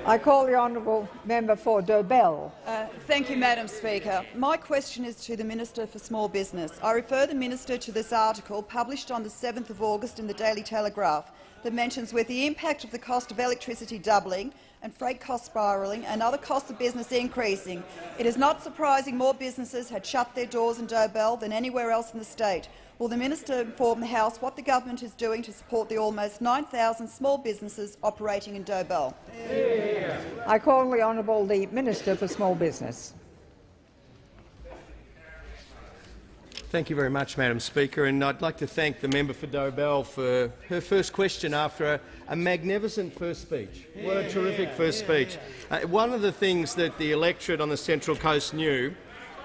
I call the honourable member for Dobell. Thank you, Madam Speaker. My question is to the Minister for Small Business. I refer the Minister to this article published on the 7th of August in the Daily Telegraph that mentions with the impact of the cost of electricity doubling and freight costs spiralling and other costs of business increasing, it is not surprising more businesses had shut their doors in Dobell than anywhere else in the state. Will the Minister inform the House what the government is doing to support the almost 9,000 small businesses operating in Dobell? I call the honourable the Minister for Small Business. Thank you very much, Madam Speaker, and I'd like to thank the member for Dobell for her first question after a magnificent first speech. What a terrific first speech. One of the things that the electorate on the Central Coast knew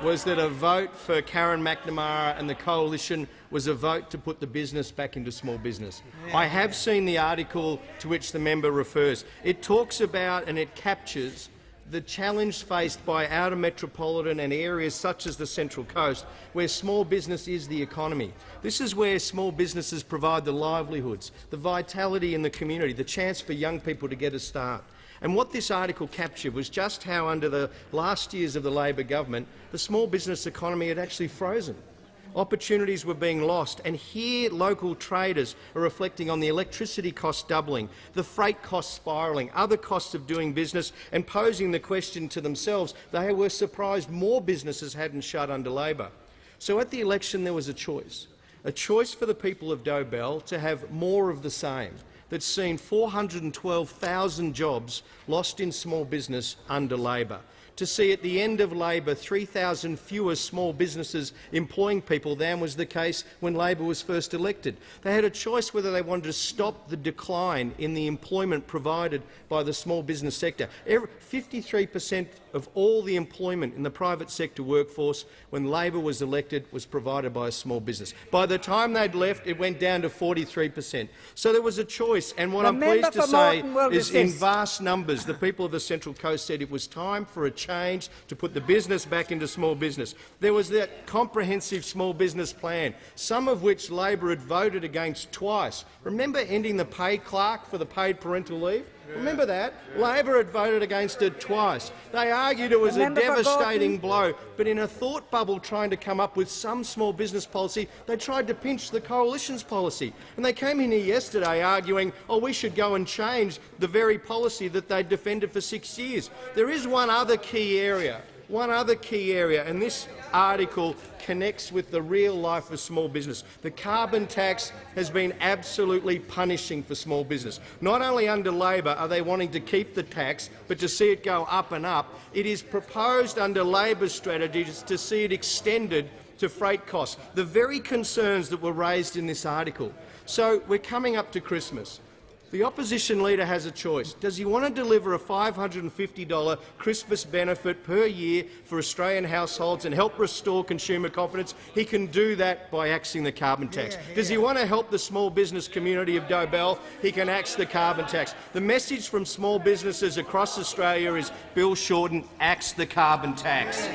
was that a vote for Karen McNamara and the coalition was a vote to put the business back into small business. I have seen the article to which the member refers. It talks about and it captures the challenge faced by outer metropolitan and areas such as the Central Coast, where small business is the economy. This is where small businesses provide the livelihoods, the vitality in the community, the chance for young people to get a start. And what this article captured was just how, under the last years of the Labor government, the small business economy had actually frozen. Opportunities were being lost, and here local traders are reflecting on the electricity cost doubling, the freight costs spiralling, other costs of doing business, and posing the question to themselves. They were surprised more businesses hadn't shut under Labor. So at the election there was a choice for the people of Dobell to have more of the same, that's seen 412,000 jobs lost in small business under Labor, to see at the end of Labor 3,000 fewer small businesses employing people than was the case when Labor was first elected. They had a choice whether they wanted to stop the decline in the employment provided by the small business sector. 53% of all the employment in the private sector workforce when Labor was elected was provided by a small business. By the time they'd left, it went down to 43%. So there was a choice, and what I'm pleased to say is in vast numbers the people of the Central Coast said it was time for a change to put the business back into small business. There was that comprehensive small business plan, some of which Labor had voted against twice. Remember ending the pay clerk for the paid parental leave? Remember that? Labor had voted against it twice. They argued it was a devastating blow, but in a thought bubble trying to come up with some small business policy, they tried to pinch the coalition's policy. And they came in here yesterday arguing, oh, we should go and change the very policy that they defended for 6 years. There is one other key area, and this article connects with the real life of small business. The carbon tax has been absolutely punishing for small business. Not only under Labor are they wanting to keep the tax, but to see it go up and up. It is proposed under Labor's strategies to see it extended to freight costs, the very concerns that were raised in this article. So we're coming up to Christmas. The opposition leader has a choice. Does he want to deliver a $550 Christmas benefit per year for Australian households and help restore consumer confidence? He can do that by axing the carbon tax. Does he want to help the small business community of Dobell? He can axe the carbon tax. The message from small businesses across Australia is, Bill Shorten, axe the carbon tax.